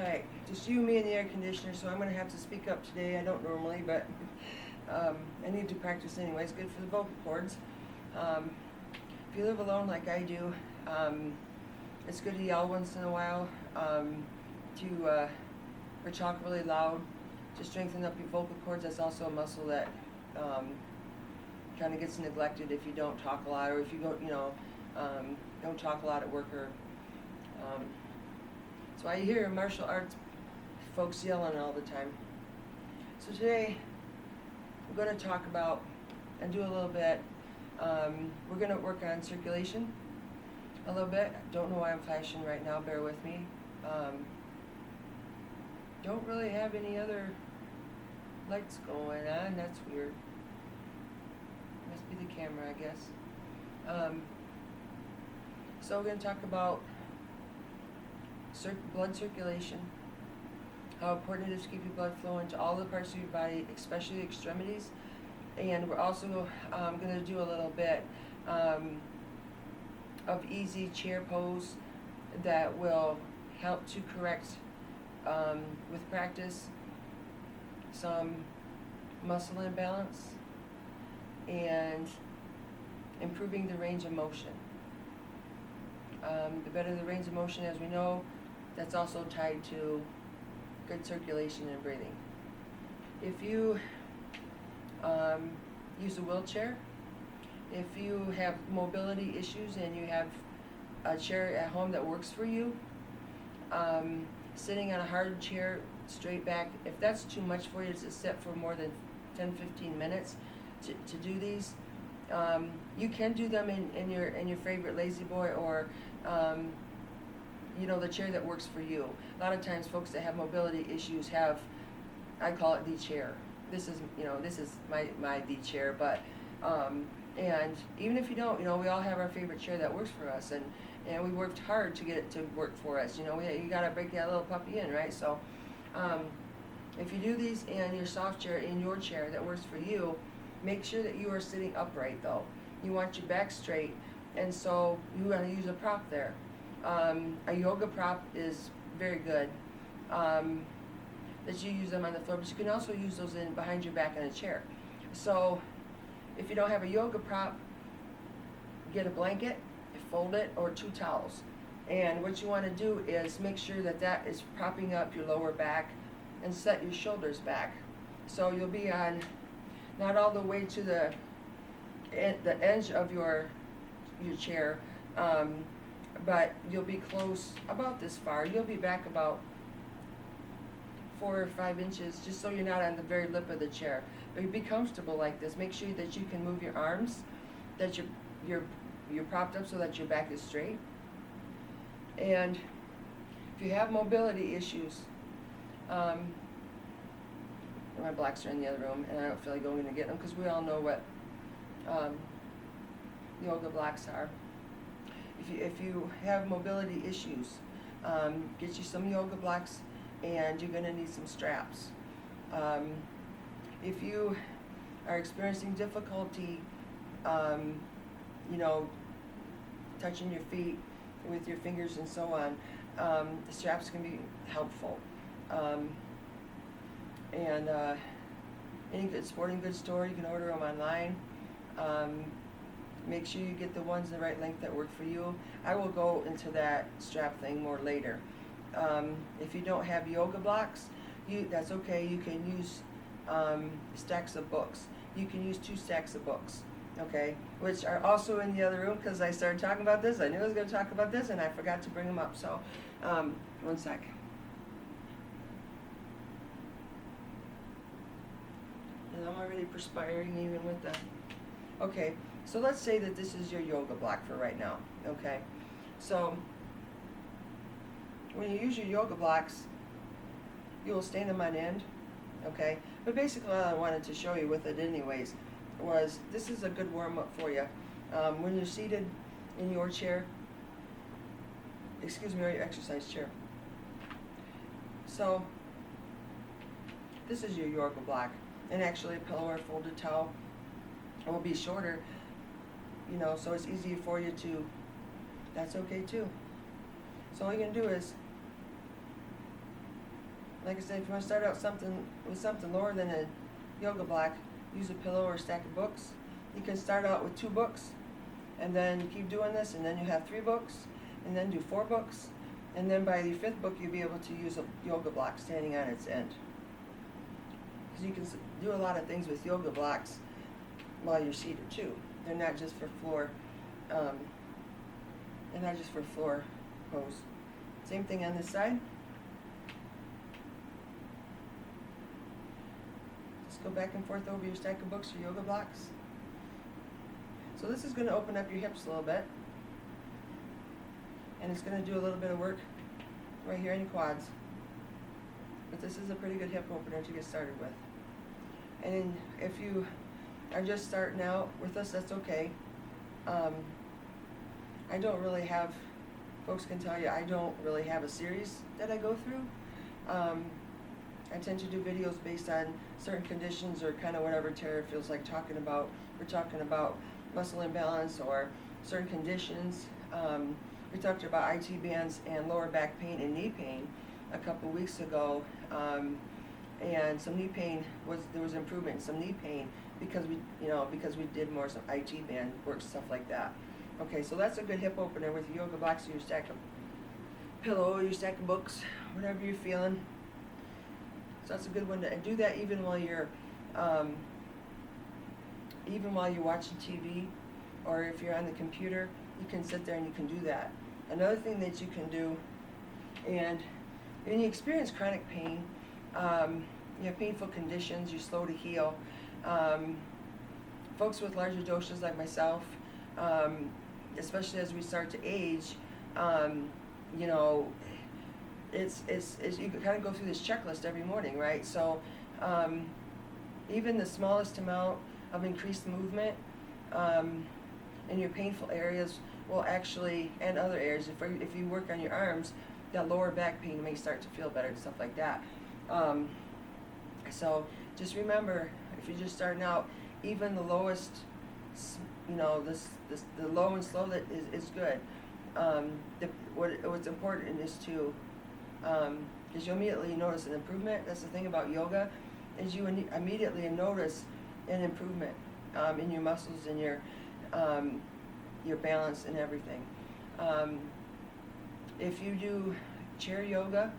Alright, just you, me, and the air conditioner, so I'm going to have to speak up today. I don't normally, but I need to practice anyways. Good for the vocal cords. If you live alone like I do, it's good to yell once in a while, or talk really loud to strengthen up your vocal cords. That's also a muscle that kind of gets neglected if you don't talk a lot, or if you don't talk a lot at work, or that's why you hear martial arts folks yelling all the time. So today we're going to talk about and do a little bit. We're going to work on circulation a little bit. Don't know why I'm flashing right now. Bear with me. Don't really have any other lights going on. That's weird. Must be the camera, I guess. So we're going to talk about blood circulation, how important it is to keep your blood flowing to all the parts of your body, especially the extremities. And we're also going to do a little bit of easy chair pose that will help to correct, with practice, some muscle imbalance and improving the range of motion. The better the range of motion, as we know, that's also tied to good circulation and breathing. If you use a wheelchair, if you have mobility issues and you have a chair at home that works for you, sitting on a hard chair straight back, if that's too much for you to sit for more than 10-15 minutes to do these, you can do them in your favorite lazy boy, or the chair that works for you. A lot of times folks that have mobility issues have, I call it the chair. This is my the chair, but and even if you don't, we all have our favorite chair that works for us, and we worked hard to get it to work for us. You got to break that little puppy in, right? So if you do these in your soft chair, in your chair that works for you, make sure that you are sitting upright though. You want your back straight, and so you want to use a prop there. A yoga prop is very good, that you use them on the floor, but you can also use those behind your back in a chair. So if you don't have a yoga prop, get a blanket, fold it, or 2 towels. And what you want to do is make sure that is propping up your lower back and set your shoulders back. So you'll be on, not all the way to the edge of your chair, but you'll be close, about this far. You'll be back about 4 or 5 inches, just so you're not on the very lip of the chair. But be comfortable like this. Make sure that you can move your arms, that you're propped up so that your back is straight. And if you have mobility issues, my blocks are in the other room, and I don't feel like going to get them because we all know what yoga blocks are. If you have mobility issues, get you some yoga blocks, and you're going to need some straps. If you are experiencing difficulty, touching your feet with your fingers and so on, the straps can be helpful. And any good sporting goods store, you can order them online. Make sure you get the ones the right length that work for you. I will go into that strap thing more later. If you don't have yoga blocks, that's okay. You can use stacks of books. You can use 2 stacks of books, okay, which are also in the other room, because I started talking about this. I knew I was going to talk about this, and I forgot to bring them up. So, one sec. And I'm already perspiring even with the... Okay, so let's say that this is your yoga block for right now, okay? So, when you use your yoga blocks, you will stand them on end, okay? But basically all I wanted to show you with it anyways was, this is a good warm-up for you. When you're seated in your chair, or your exercise chair. So, this is your yoga block. And actually a pillow or folded towel will be shorter, so it's easier for you to, that's okay too. So all you're going to do is Like I said, if you want to start out with something lower than a yoga block, use a pillow or a stack of books. You can start out with 2 books, and then you keep doing this, and then you have 3 books, and then do 4 books, and then by the 5th book you'll be able to use a yoga block standing on its end. Because you can do a lot of things with yoga blocks while you're seated too. They're not just for floor. They're not just for floor pose. Same thing on this side. Just go back and forth over your stack of books or yoga blocks. So this is going to open up your hips a little bit. And it's going to do a little bit of work right here in your quads. But this is a pretty good hip opener to get started with. And if you are just starting out with us, that's okay. I don't really have, folks can tell you, I don't really have a series that I go through. I tend to do videos based on certain conditions or kind of whatever Tara feels like talking about. We're talking about muscle imbalance or certain conditions. We talked about IT bands and lower back pain and knee pain a couple weeks ago, and some knee pain there was improvement in some knee pain because we did more some IT band work, stuff like that. Okay, so that's a good hip opener with your yoga blocks or your stack of pillow, your stack of books, whatever you're feeling. So that's a good one to do that even while you're watching TV, or if you're on the computer, you can sit there and you can do that. Another thing that you can do, and when you experience chronic pain, you have painful conditions, you're slow to heal. Folks with larger doshas like myself, especially as we start to age, it's you kind of go through this checklist every morning, right? So even the smallest amount of increased movement in your painful areas will actually, and other areas, if you work on your arms, that lower back pain may start to feel better and stuff like that. So just remember, if you're just starting out, even the lowest, the low and slow that is good. What's important is to, because you immediately notice an improvement. That's the thing about yoga, is you immediately notice an improvement in your muscles and your balance and everything. If you do chair yoga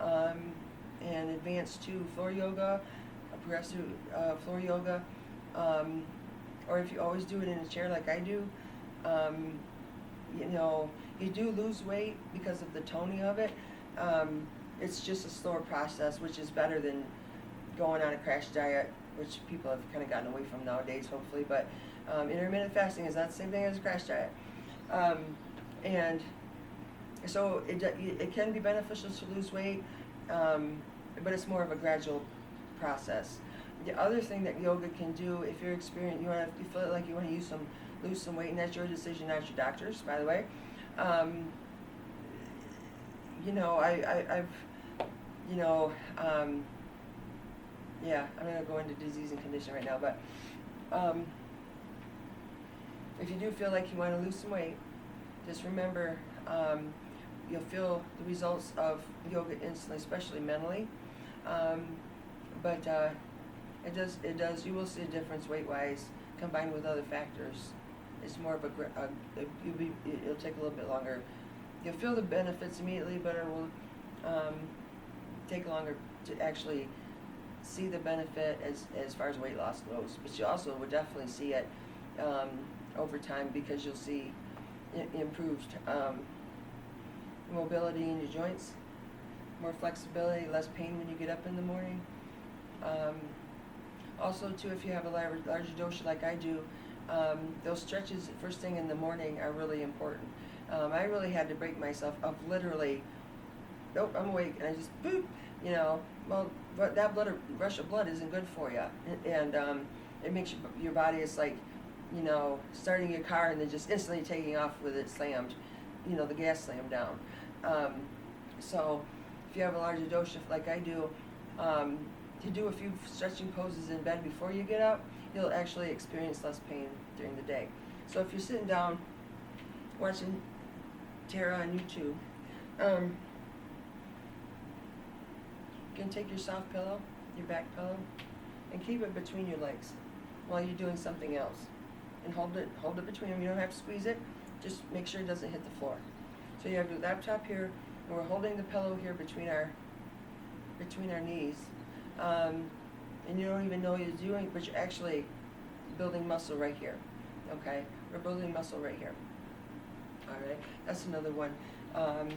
and advanced to floor yoga, progressive floor yoga, or if you always do it in a chair like I do, you do lose weight because of the toning of it. It's just a slower process, which is better than going on a crash diet, which people have kind of gotten away from nowadays, hopefully. But intermittent fasting is not the same thing as a crash diet. And so it can be beneficial to lose weight, but it's more of a gradual process. The other thing that yoga can do, if you're experienced, you feel like you want to lose some weight, and that's your decision, not your doctor's, by the way. I'm going to go into disease and condition right now, but if you do feel like you want to lose some weight, just remember you'll feel the results of yoga instantly, especially mentally. But it does. You will see a difference weight-wise, combined with other factors. It's more of it'll take a little bit longer. You'll feel the benefits immediately, but it will take longer to actually see the benefit as far as weight loss goes. But you also will definitely see it over time, because you'll see improved mobility in your joints, more flexibility, less pain when you get up in the morning. Also, too, if you have a larger dosha like I do, those stretches first thing in the morning are really important. I really had to break myself of literally, nope, I'm awake, and I just boop, but that rush of blood isn't good for you, and it makes your body is like, starting your car and then just instantly taking off with it slammed, the gas slammed down. So if you have a larger dosha like I do, to do a few stretching poses in bed before you get up, you'll actually experience less pain during the day. So if you're sitting down watching Tara on YouTube, You can take your soft pillow, your back pillow, and keep it between your legs while you're doing something else. And hold it between them. You don't have to squeeze it. Just make sure it doesn't hit the floor. So you have your laptop here, and we're holding the pillow here between our knees. And you don't even know you're doing, but you're actually building muscle right here. Okay, we're building muscle right here. All right, that's another one. All right.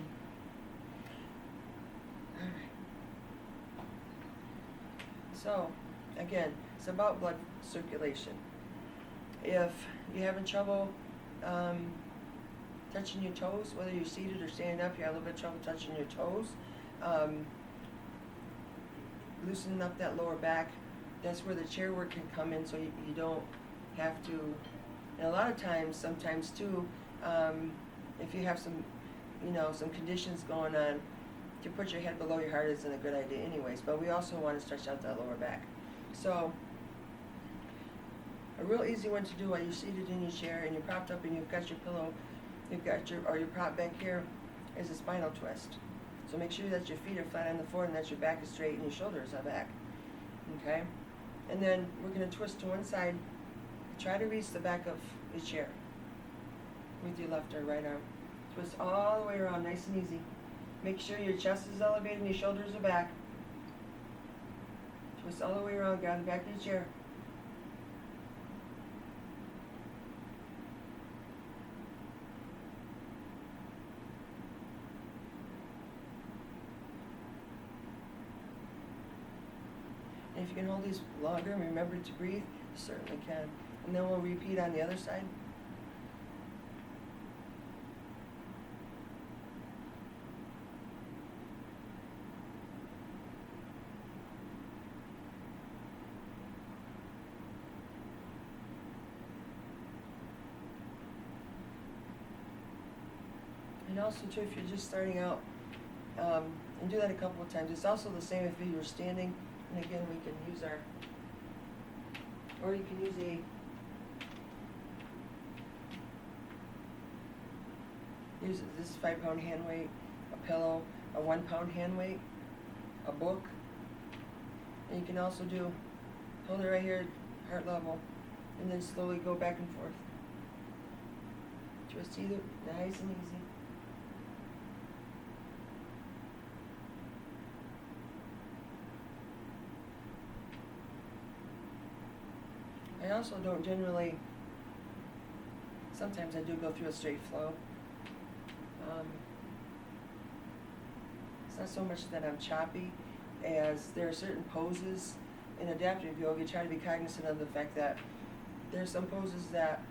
So, again, it's about blood circulation. If you're having trouble touching your toes, whether you're seated or standing up, you have a little bit of trouble touching your toes, loosening up that lower back, that's where the chair work can come in, so you don't have to. And a lot of times, sometimes too, if you have some conditions going on, to put your head below your heart isn't a good idea anyways, but we also want to stretch out that lower back. So a real easy one to do while you're seated in your chair and you're propped up and you've got your pillow, your prop back here, is a spinal twist. So make sure that your feet are flat on the floor and that your back is straight and your shoulders are back. Okay? And then we're going to twist to one side. Try to reach the back of your chair with your left or right arm. Twist all the way around, nice and easy. Make sure your chest is elevated and your shoulders are back. Twist all the way around, get on the back of your chair. And if you can hold these longer and remember to breathe, you certainly can. And then we'll repeat on the other side. And also too, if you're just starting out, and do that a couple of times. It's also the same if you were standing, and again we can use or you can use this 5-pound hand weight, a pillow, a 1-pound hand weight, a book, and you can also hold it right here, heart level, and then slowly go back and forth. Twist either, nice and easy. I also don't generally, sometimes I do go through a straight flow. It's not so much that I'm choppy as there are certain poses in adaptive yoga. You try to be cognizant of the fact that there's some poses that,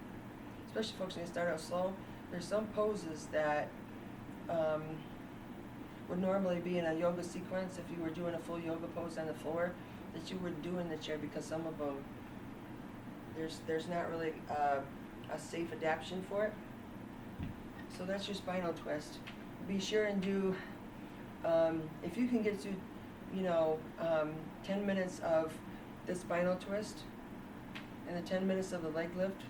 especially folks when they start out slow, there's some poses that would normally be in a yoga sequence if you were doing a full yoga pose on the floor that you wouldn't do in the chair, because some of them there's not really a safe adaptation for it. So that's your spinal twist. Be sure and do, if you can get to, 10 minutes of the spinal twist and the 10 minutes of the leg lift,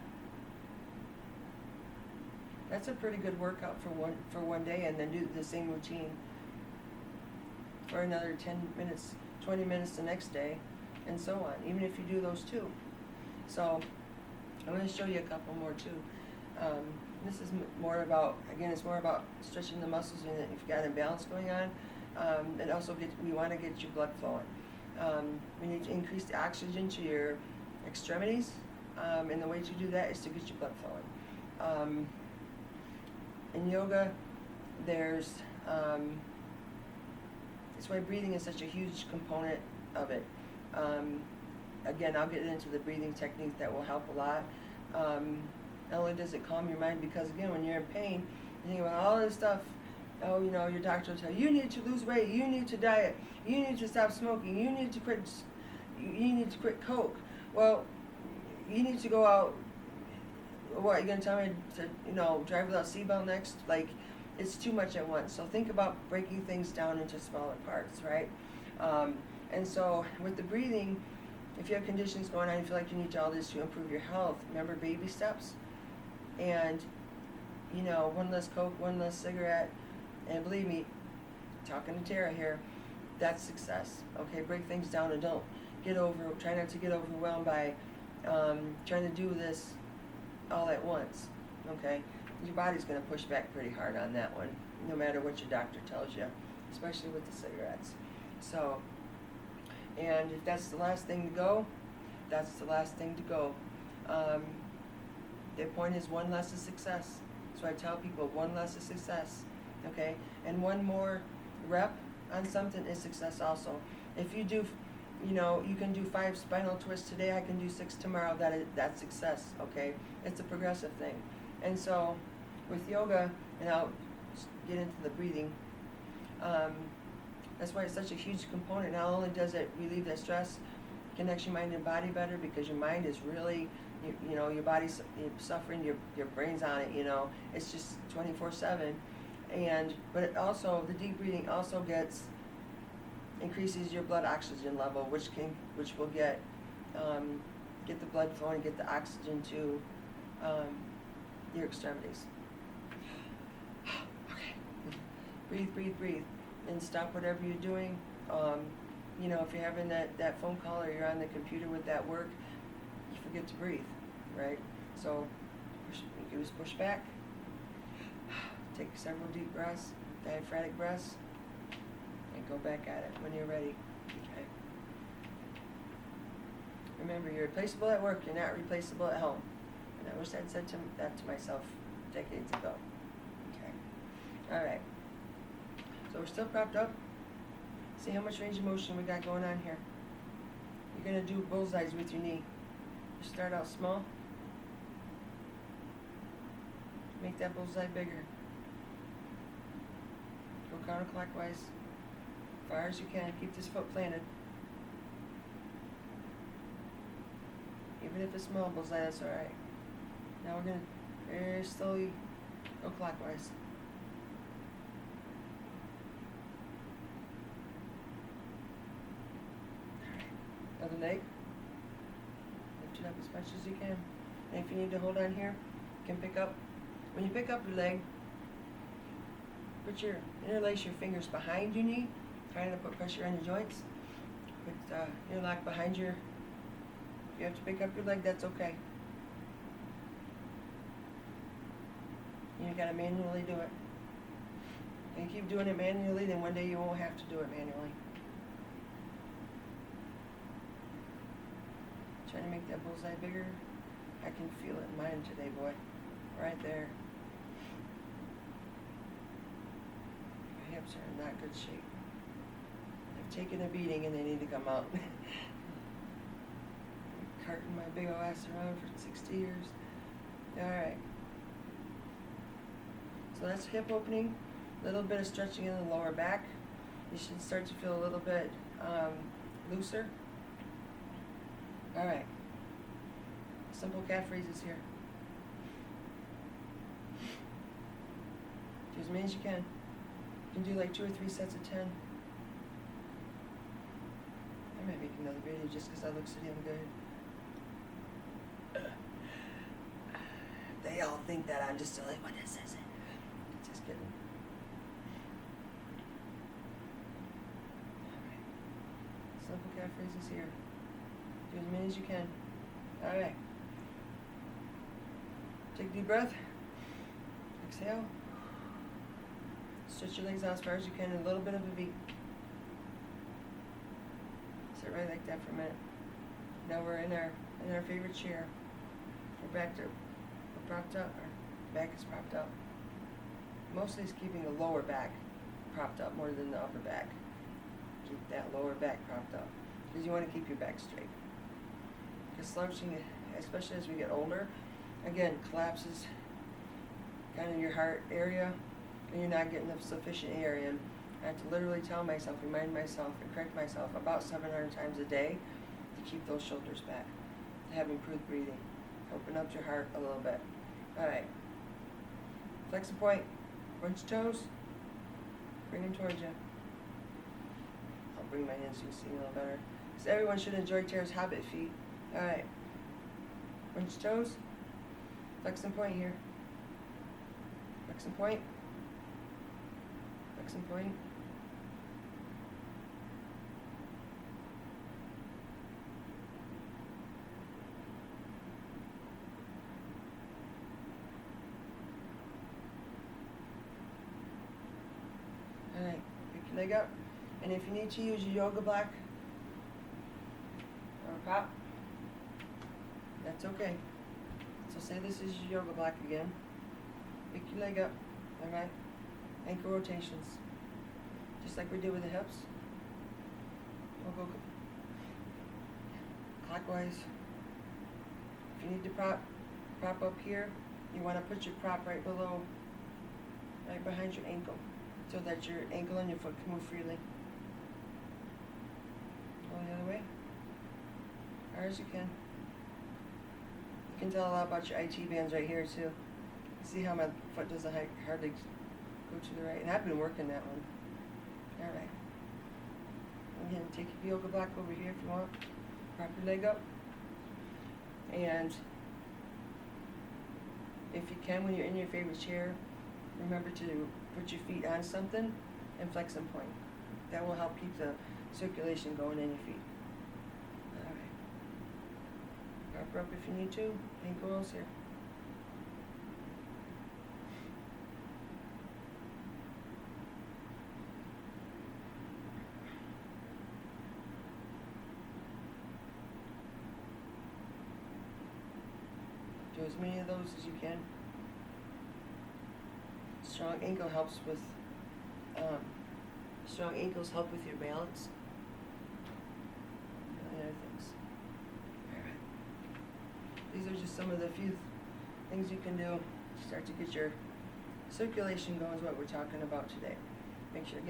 that's a pretty good workout for one day, and then do the same routine for another 10 minutes, 20 minutes the next day, and so on, even if you do those two. So I'm going to show you a couple more too. This is more about, again, it's more about stretching the muscles, and if you've got imbalance going on, and also we want to get your blood flowing. We need to increase the oxygen to your extremities, and the way to do that is to get your blood flowing. In yoga, there's, that's why breathing is such a huge component of it. Again, I'll get into the breathing technique that will help a lot. Not only does it calm your mind, because again, when you're in pain, you think about all this stuff. Oh, your doctor will tell you, you need to lose weight, you need to diet, you need to stop smoking, you need to quit Coke. Well, you need to go out. What, you're gonna tell me to, drive without seatbelt next? Like, it's too much at once. So think about breaking things down into smaller parts, right? And so with the breathing, if you have conditions going on, you feel like you need to all this to improve your health, remember baby steps. And, one less Coke, one less cigarette. And believe me, talking to Tara here, that's success. Okay, break things down and don't try not to get overwhelmed by trying to do this all at once. Okay, your body's going to push back pretty hard on that one, no matter what your doctor tells you, especially with the cigarettes. So, and if that's the last thing to go, that's the last thing to go. The point is one less is success. So I tell people one less is success, okay? And one more rep on something is success also. If you do, you can do 5 spinal twists today, I can do 6 tomorrow, that's success, okay? It's a progressive thing. And so with yoga, and I'll get into the breathing, that's why it's such a huge component. Not only does it relieve that stress, connects your mind and body better, because your mind is really, your body's suffering, your brain's on it, it's just 24/7. But it also, the deep breathing also increases your blood oxygen level, which will get the blood flowing, get the oxygen to your extremities. Okay. Breathe. And stop whatever you're doing. If you're having that phone call or you're on the computer with that work, you forget to breathe, right? So you just push back, take several deep breaths, diaphragmatic breaths, and go back at it when you're ready. Okay. Remember, you're replaceable at work, you're not replaceable at home. And I wish I'd said that to myself decades ago. Okay. All right. So we're still propped up. See how much range of motion we got going on here. You're going to do bullseyes with your knee. You start out small. Make that bullseye bigger. Go counterclockwise. As far as you can. Keep this foot planted. Even if it's small bullseye, that's alright. Now we're going to very slowly go clockwise. Other leg. Lift it up as much as you can. And if you need to hold on here, you can pick up. When you pick up your leg, interlace your fingers behind your knee, trying to put pressure on your joints. Put interlock behind your. If you have to pick up your leg, that's okay. You gotta manually do it. And you keep doing it manually, then one day you won't have to do it manually. Trying to make that bullseye bigger. I can feel it in mine today, boy. Right there. My hips are in not good shape. They've taken a beating and they need to come out. Carting my big old ass around for 60 years. Alright. So that's hip opening. A little bit of stretching in the lower back. You should start to feel a little bit looser. Alright. Simple calf raises here. Do as many as you can. You can do like 2 or 3 sets of 10. I might make another video just because that looks so damn good. They all think that I'm just like, what is this? Just kidding. Alright. Simple calf raises here. Do as many as you can. Alright. Take a deep breath. Exhale. Stretch your legs out as far as you can in a little bit of a V. Sit right like that for a minute. Now we're in our favorite chair. We're propped up. Our back is propped up. Mostly it's keeping the lower back propped up more than the upper back. Keep that lower back propped up because you want to keep your back straight. Because slouching, especially as we get older, again, collapses kind of your heart area, and you're not getting the sufficient air in. I have to literally tell myself, remind myself, and correct myself about 700 times a day to keep those shoulders back, to have improved breathing. Open up your heart a little bit. Alright. Flex the point. Point your toes. Bring them towards you. I'll bring my hands so you can see a little better. So everyone should enjoy Tara's Hobbit feet. Alright. Point your toes. Flex and point here. Flex and point. Flex and point. leg up. And if you need to use your yoga block or prop, that's okay. So say this is your yoga block again. Pick your leg up, alright? Ankle rotations. Just like we did with the hips. We'll go clockwise. If you need to prop up here, you want to put your prop right below, right behind your ankle, so that your ankle and your foot can move freely. Go the other way, hard as you can. You can tell a lot about your IT bands right here too. See how my foot doesn't hardly go to the right, and I've been working that one. All right. Again, take your yoga block over here if you want. Prop your leg up. And if you can, when you're in your favorite chair, remember to put your feet on something and flex and point. That will help keep the circulation going in your feet. All right. Prop her up if you need to. Ankle rolls here. Do as many of those as you can. Strong ankle helps with, strong ankles help with your balance. And other things. Alright. These are just some of the few things you can do to start to get your circulation going is what we're talking about today. Make sure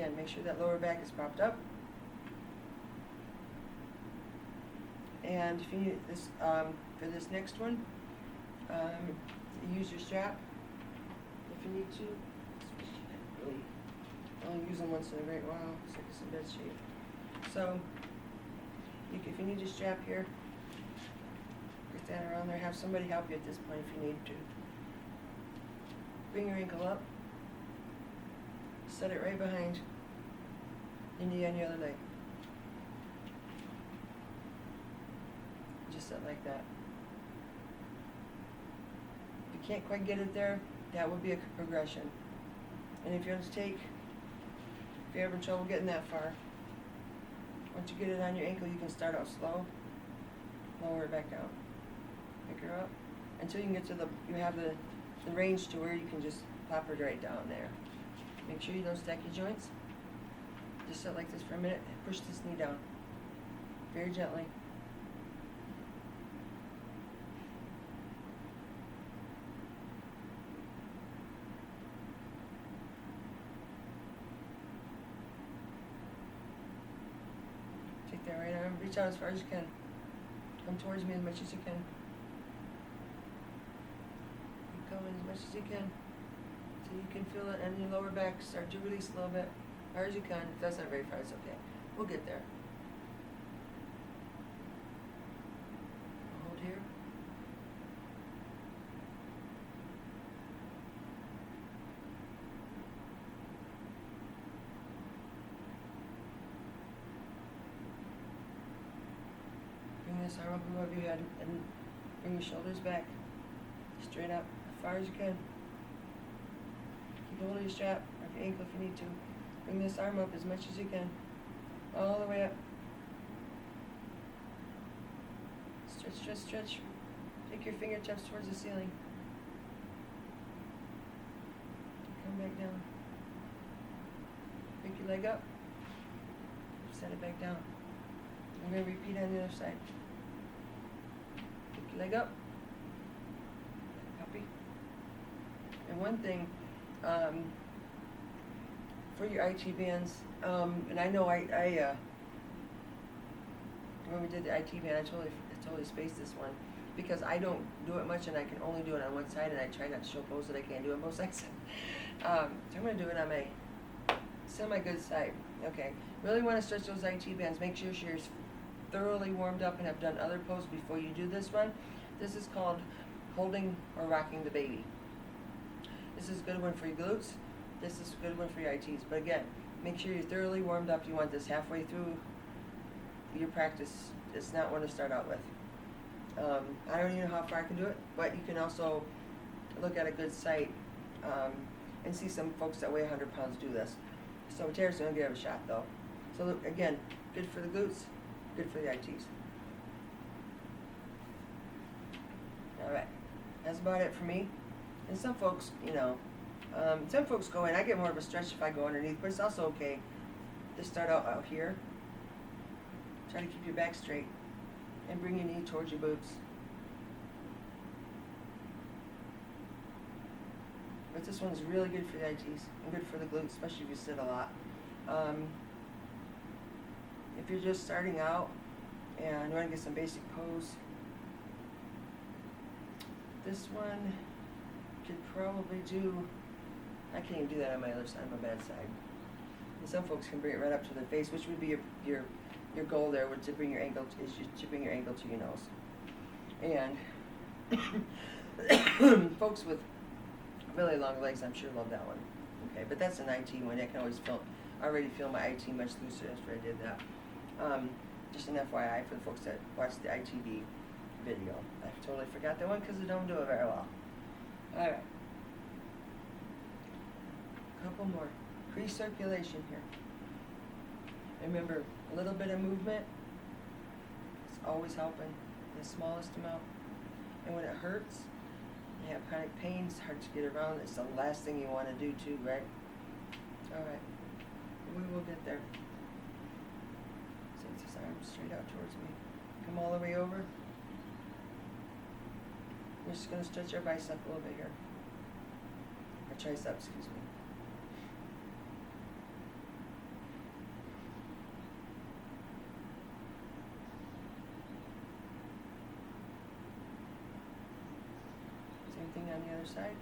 that lower back is propped up. And if you need this, for this next one, use your strap if you need to. Really, only use them once in a great while, so it's in bad shape. So, if you need your strap here, get that around there. Have somebody help you at this point if you need to. Bring your ankle up. Set it right behind your knee on your other leg. Just set like that. If you can't quite get it there, that will be a progression. And if you're having trouble getting that far, once you get it on your ankle, you can start out slow, lower it back down, pick her up, until you can get to you have the range to where you can just plop her right down there. Make sure you don't stack your joints. Just sit like this for a minute, and push this knee down, very gently. Take that right arm, reach out as far as you can. Come towards me as much as you can. Keep coming as much as you can. So you can feel it in your lower back. Start to release a little bit. As far as you can. If that's not very far, it's okay. We'll get there. Hold here. Bring this arm up above your head and bring your shoulders back. Straight up, as far as you can. Keep hold of your strap, or your ankle if you need to. Bring this arm up as much as you can. All the way up. Stretch, stretch, stretch. Take your fingertips towards the ceiling. Come back down. Pick your leg up. Set it back down. I'm going to repeat on the other side. Pick your leg up. Copy. And one thing, for your IT bands, and I know when we did the IT band, I totally spaced this one because I don't do it much and I can only do it on one side, and I try not to show pose that I can't do on both sides. So I'm going to do it on my semi-good side. Okay, really want to stretch those IT bands. Make sure you're thoroughly warmed up and have done other poses before you do this one. This is called holding or rocking the baby. This is a good one for your glutes. This is a good one for your ITs. But again, make sure you're thoroughly warmed up. You want this halfway through your practice. It's not one to start out with. I don't even know how far I can do it, but you can also look at a good site and see some folks that weigh 100 pounds do this. So Tara's gonna give it a shot though. So look, again, good for the glutes, good for the ITs. All right, that's about it for me. And some folks, some folks go in. I get more of a stretch if I go underneath, but it's also okay to start out here. Try to keep your back straight and bring your knee towards your boobs. But this one's really good for the ITs and good for the glutes, especially if you sit a lot. If you're just starting out and you want to get some basic pose, this one could probably do. I can't even do that on my other side, my bad side. And some folks can bring it right up to their face, which would be your goal there, would to bring your ankle to bring your ankle to your nose. And folks with really long legs, I'm sure love that one. Okay, but that's an IT one. I can always already feel my IT much looser after I did that. Just an FYI for the folks that watch the ITV video. I totally forgot that one because I don't do it very well. All right. Couple more. Recirculation here. Remember, a little bit of movement is always helping, the smallest amount. And when it hurts, you have chronic pain, it's hard to get around. It's the last thing you want to do too, right? All right. We will get there. Takes his arm straight out towards me. Come all the way over. We're just going to stretch our bicep a little bit here. Or tricep, excuse me. Same thing on the other side.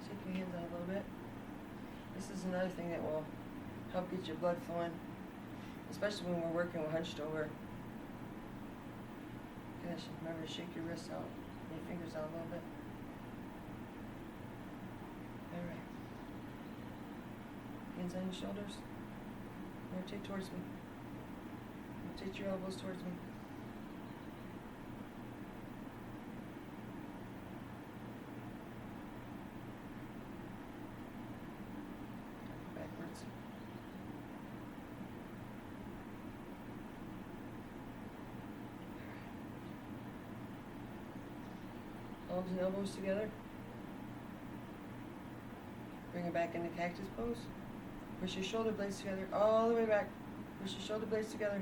Shake your hands out a little bit. This is another thing that will help get your blood flowing, especially when we're working with hunched over. Remember to shake your wrists out, your fingers out a little bit. All right. Hands on your shoulders. Rotate towards me. Rotate your elbows towards me. Backwards. Arms and elbows together. Bring it back into cactus pose. Push your shoulder blades together all the way back. Push your shoulder blades together.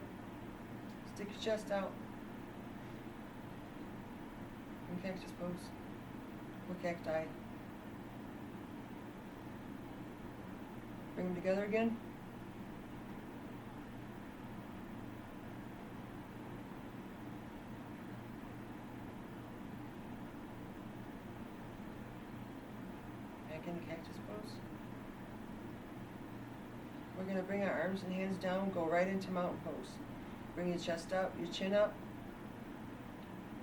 Stick your chest out. In cactus pose. Or cacti. Bring them together again. Back into cactus pose. We're going to bring our arms and hands down, go right into mountain pose. Bring your chest up, your chin up,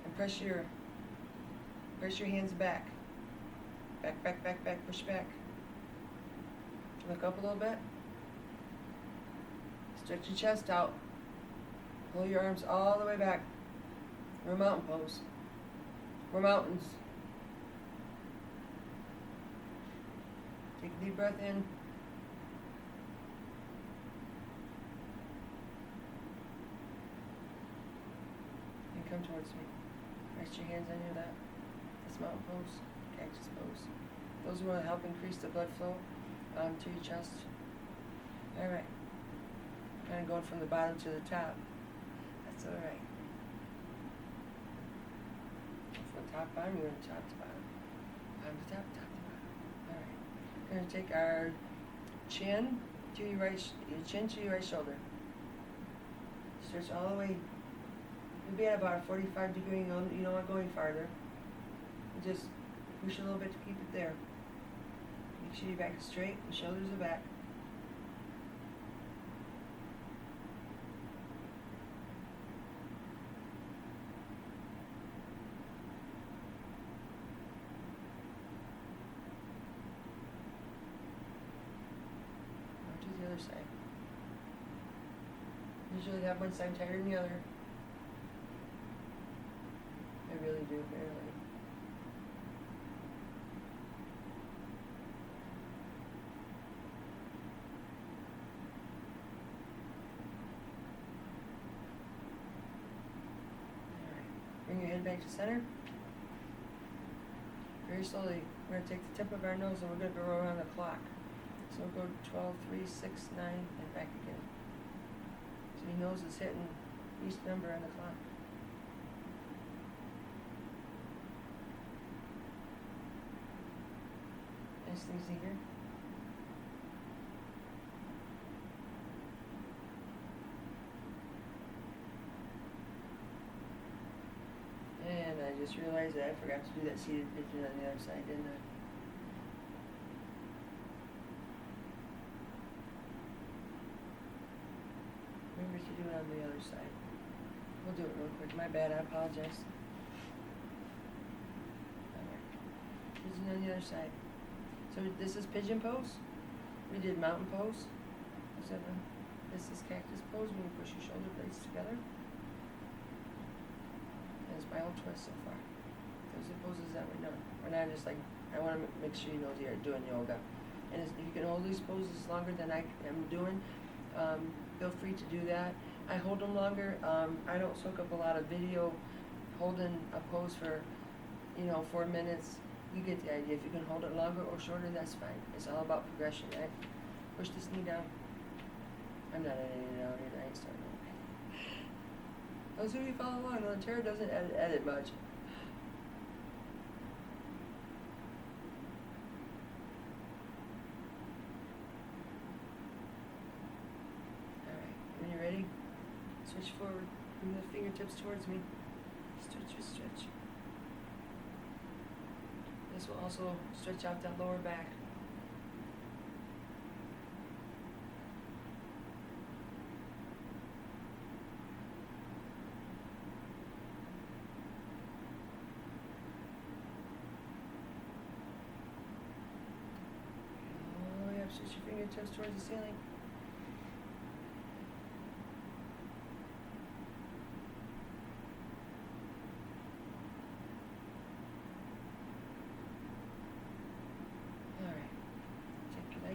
and press your hands back. Back, back, back, back, push back. Look up a little bit. Stretch your chest out. Pull your arms all the way back. We're mountain pose. We're mountains. Take a deep breath in. And come towards me. Rest your hands on your lap. That's mountain pose, cactus pose. Those will help increase the blood flow to your chest. All right. Kind of going from the bottom to the top. That's all right. From top bottom, you're going to top to bottom. Bottom to top, top to bottom. All right. We're going to take our chin to your right shoulder. Stretch all the way. You'll be at about a 45 degree angle. You don't want to go any farther. You just push a little bit to keep it there. Make sure your back is straight, the shoulders are back. usually have one side tighter than the other. I really do, barely. Alright, bring your head back to center. Very slowly, we're going to take the tip of our nose and we're going to go around the clock. So we'll go 12, 3, 6, 9, and back again. So your nose is hitting each number on the clock. Nice and easy here. And I just realized that I forgot to do that seated pigeon on the other side, didn't I? Remember to do it on the other side. We'll do it real quick. My bad, I apologize. Alright. Pigeon on the other side. So this is pigeon pose. We did mountain pose. This is cactus pose when you push your shoulder blades together. And spiral twist so far. Those are poses that we know. We're not just like, I want to make sure you know you're doing yoga. And if you can hold these poses longer than I am doing, feel free to do that. I hold them longer. I don't soak up a lot of video holding a pose for, 4 minutes. You get the idea. If you can hold it longer or shorter, that's fine. It's all about progression, right? Push this knee down. I'm not editing it out here. I ain't starting over. Those of you follow along, no, Tara doesn't edit much. Alright, when you're ready, switch forward. Bring the fingertips towards me. Stretch, stretch. This will also stretch out that lower back. Oh, yeah, stretch your fingertips towards the ceiling.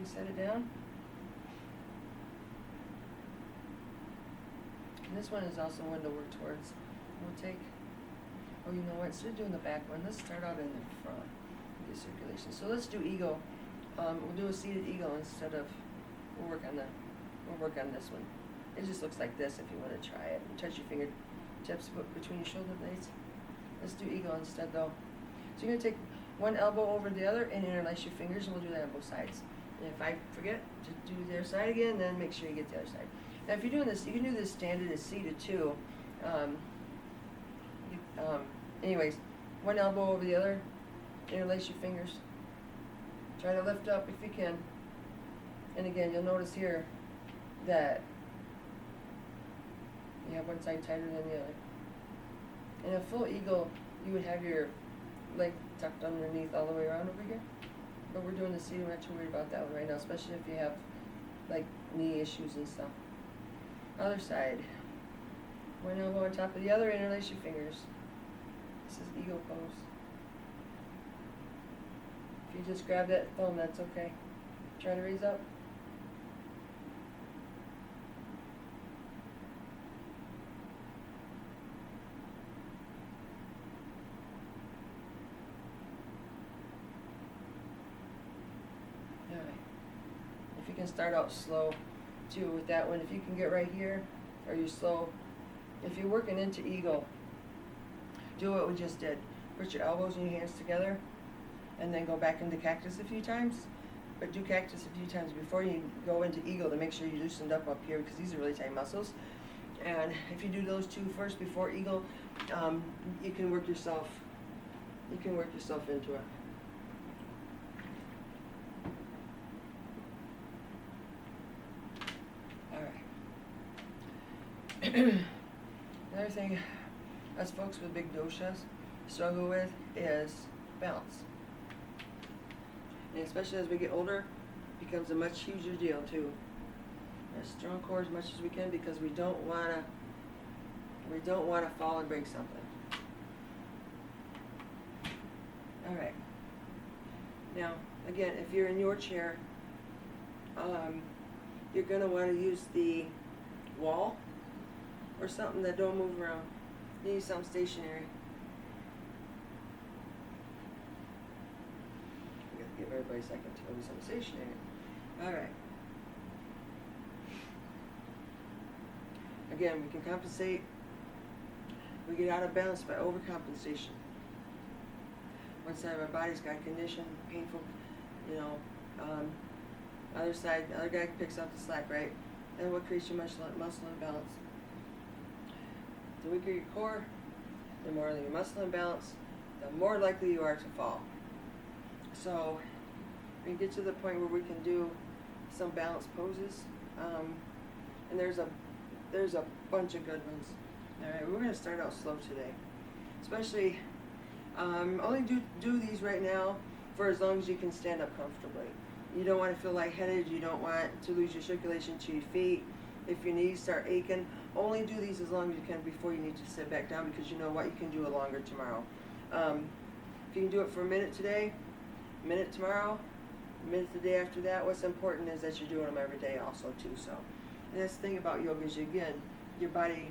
Set it down. And this one is also one to work towards. We'll take, you know what, instead of doing the back one, let's start out in the front, get circulation. So let's do eagle. We'll do a seated eagle instead of, we'll work on this one. It just looks like this if you want to try it. You touch your fingertips between your shoulder blades. Let's do eagle instead though. So you're going to take one elbow over the other and interlace your fingers, and we'll do that on both sides. And if I forget to do the other side again, then make sure you get the other side. Now if you're doing this, you can do this standard as seated too. Anyways, one elbow over the other, interlace your fingers. Try to lift up if you can. And again, you'll notice here that you have one side tighter than the other. In a full eagle, you would have your leg tucked underneath all the way around over here. But we're doing the seated, we're not too worried about that one right now, especially if you have like knee issues and stuff. Other side. One elbow on top of the other, interlace your fingers. This is eagle pose. If you just grab that thumb, that's okay. Try to raise up. If you can start out slow too with that one, if you can get right here, or you're slow. If you're working into eagle, do what we just did. Put your elbows and your hands together, and then go back into cactus a few times. But do cactus a few times before you go into eagle to make sure you loosened up here, because these are really tight muscles. And if you do those two first before eagle, you can work yourself into it. Another thing us folks with big doshas struggle with is balance. And especially as we get older, it becomes a much huger deal too. a strong core as much as we can because we don't want to fall and break something. All right. Now, again, if you're in your chair, you're going to want to use the wall or something that don't move around. You need something stationary. We got to give everybody a second to go do something stationary. All right. Again, we can compensate. We get out of balance by overcompensation. One side of our body's got condition, painful, other side, the other guy picks up the slack, right? And what creates your muscle imbalance? The weaker your core, the more your muscle imbalance, the more likely you are to fall. So we get to the point where we can do some balance poses, and there's a bunch of good ones. All right, we're going to start out slow today, especially only do these right now for as long as you can stand up comfortably. You don't want to feel lightheaded. You don't want to lose your circulation to your feet. If your knees start aching, only do these as long as you can before you need to sit back down, because you know what, you can do it longer tomorrow. If you can do it for a minute today, a minute tomorrow, a minute the day after that, what's important is that you're doing them every day also too. So, and that's the thing about yoga is, again, your body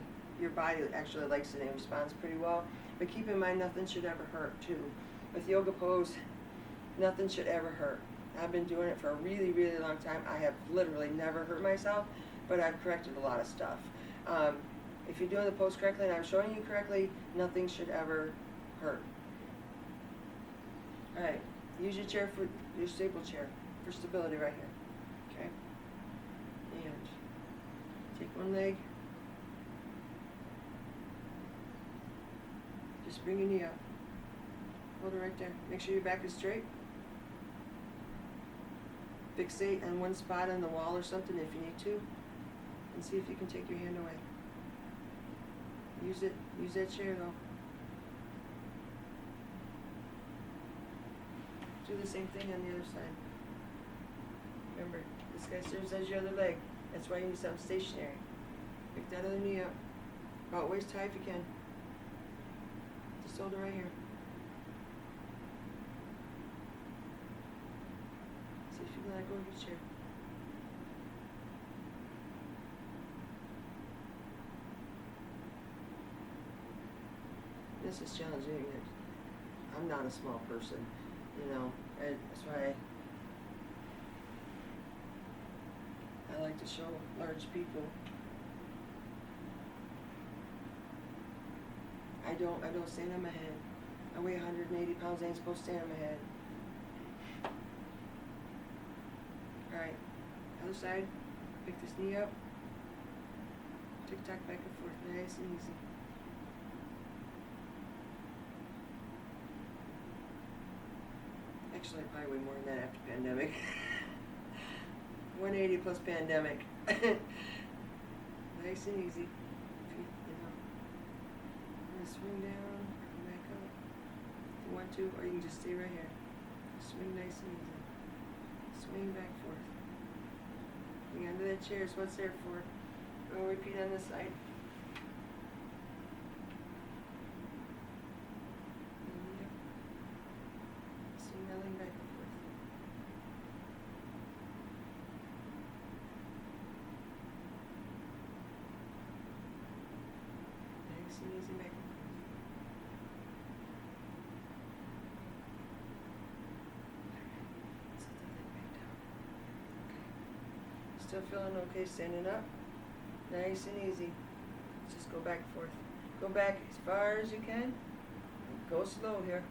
actually likes it and responds pretty well. But keep in mind, nothing should ever hurt too. With yoga pose, nothing should ever hurt. I've been doing it for a really, really long time. I have literally never hurt myself, but I've corrected a lot of stuff. If you're doing the pose correctly and I'm showing you correctly, nothing should ever hurt. All right, use your chair for your stable chair for stability right here. Okay, and take one leg. Just bring your knee up. Hold it right there. Make sure your back is straight. Fixate on one spot on the wall or something if you need to, and see if you can take your hand away. Use that chair though. Do the same thing on the other side. Remember, this guy serves as your other leg. That's why you need something stationary. Pick that other knee up. About waist high if you can. Just hold it right here. See if you can let go of your chair. This is challenging. I'm not a small person, and that's why I like to show large people. I don't stand on my head. I weigh 180 pounds. I ain't supposed to stand on my head. All right, other side. Pick this knee up. Tick-tock back and forth, nice and easy. Actually, I probably weigh more than that after pandemic. 180 plus pandemic. Nice and easy. Swing down, come back up. If you want to, or you can just stay right here. Swing nice and easy. Swing back forth. Hang on to that chair, is what's there for. We'll repeat on this side. Swing that leg back and forth. Nice and easy back and forth. Still feeling okay standing up? Nice and easy. Just go back and forth. Go back as far as you can. Go slow here.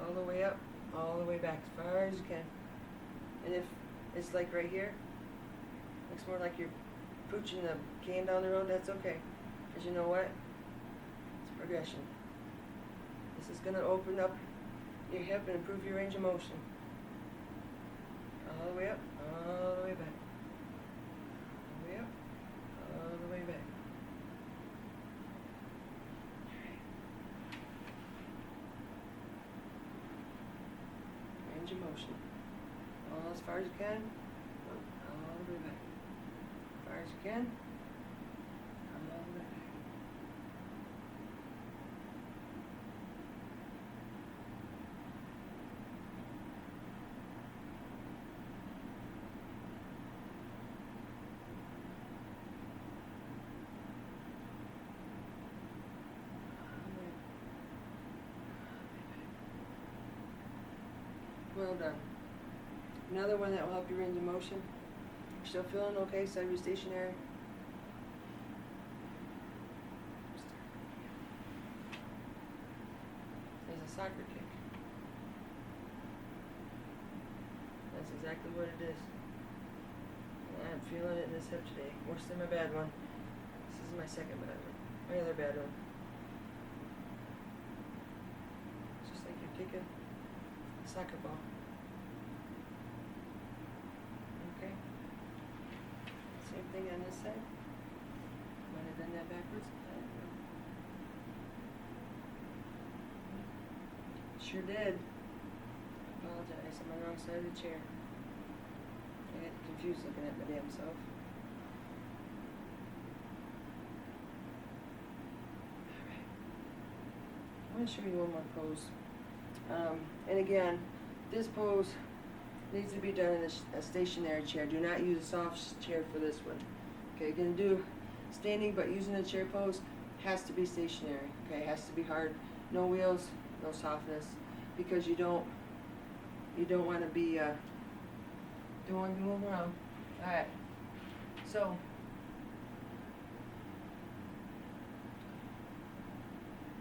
All the way up, all the way back as far as you can. And if it's like right here, looks more like you're pooching the can down the road, that's okay. Because you know what? It's progression. This is going to open up your hip and improve your range of motion. All the way up, all the way back. All the way up, all the way back. Range of motion. All as far as you can. All the way back. As far as you can. All the way back. Well done. Another one that will help your range of motion. You're still feeling okay, so you're stationary. There's a soccer kick. That's exactly what it is. And I'm feeling it in this hip today. Worse than my bad one. This is my second bad one. My other bad one. It's just like you're kicking a soccer ball. Okay. Same thing on this side. Might have done that backwards. Sure did. Apologize. I'm on the wrong side of the chair. I get confused looking at my damn self. Alright. I'm going to show you one more pose. And again, this pose needs to be done in a stationary chair. Do not use a soft chair for this one. Okay, you're going to do standing, but using a chair pose has to be stationary. Okay, it has to be hard. No wheels, no softness, because you don't want to be moving around. All right. So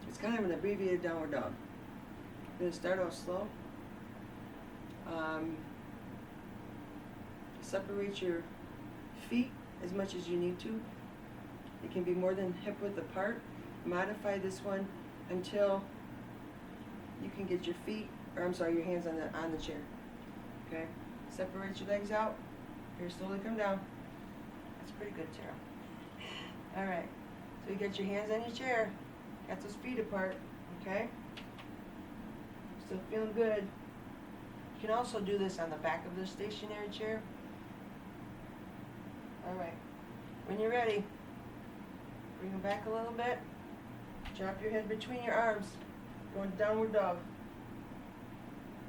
it's kind of an abbreviated downward dog. I'm going to start off slow. Separate your feet as much as you need to. It can be more than hip width apart. Modify this one until you can get your feet, or I'm sorry, your hands on the chair. Okay? Separate your legs out. Here, slowly come down. That's pretty good, Tara. All right. So you get your hands on your chair. Got those feet apart. Okay? Still feeling good. You can also do this on the back of the stationary chair. All right. When you're ready, bring them back a little bit. Drop your head between your arms. Going downward dog.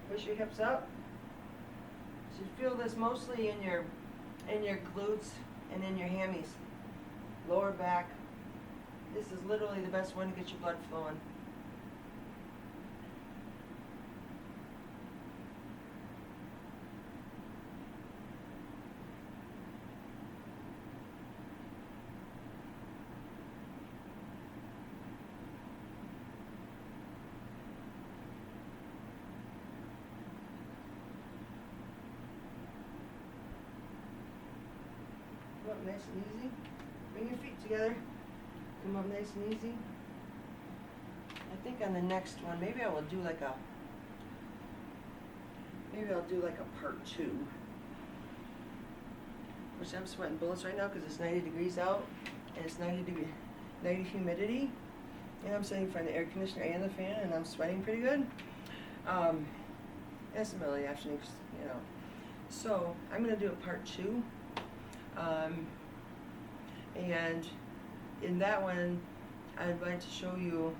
Push your hips up. You should feel this mostly in your glutes and in your hammies. Lower back. This is literally the best one to get your blood flowing. Come up nice and easy. Bring your feet together. Come up nice and easy. I think on the next one, maybe I'll do like a part 2. Which I'm sweating bullets right now because it's 90 degrees out and it's 90 humidity. And I'm sitting in front of the air conditioner and the fan and I'm sweating pretty good. It's the middle of the afternoon, you know. So I'm going to do a part 2. And in that one, I'd like to show you,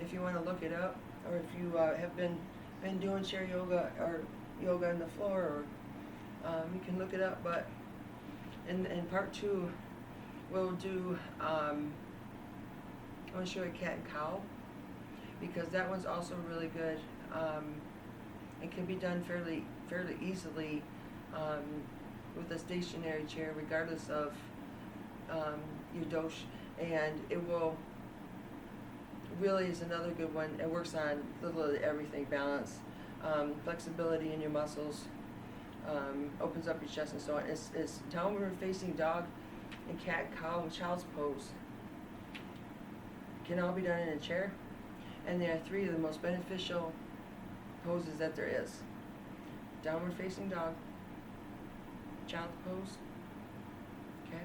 if you want to look it up, or if you have been doing chair yoga or yoga on the floor, or you can look it up. But in part 2, we'll do, I want to show you cat and cow, because that one's also really good. It can be done fairly easily with a stationary chair, regardless of your dosh, and it will really is another good one. It works on literally everything: balance, flexibility in your muscles, opens up your chest and so on. It's downward facing dog and cat and cow and child's pose. Can all be done in a chair, and there are 3 of the most beneficial poses that there is: downward facing dog, child's pose, okay,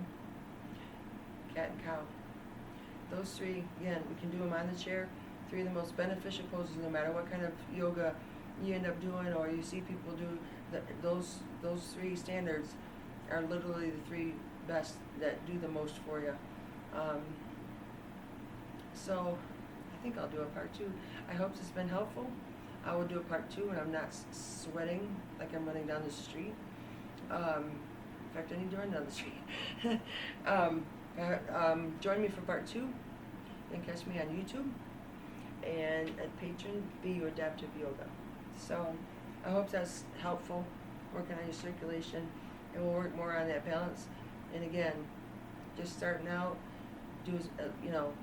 cat and cow. Those 3, again, we can do them on the chair. 3 of the most beneficial poses, no matter what kind of yoga you end up doing or you see people do. those three standards are literally the three best that do the most for you. So I think I'll do a part 2. I hope this has been helpful. I will do a part 2 when I'm not sweating like I'm running down the street. In fact, I need to run down the street. Join me for part 2. You can catch me on YouTube and at Patreon, Be Adaptive Yoga. So I hope that's helpful, working on your circulation, and we'll work more on that balance. And again, just starting out, do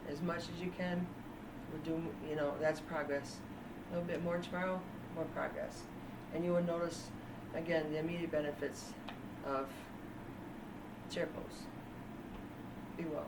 as much as you can. We're doing, that's progress. A little bit more tomorrow, more progress. And you will notice, again, the immediate benefits of chair pose. Be well.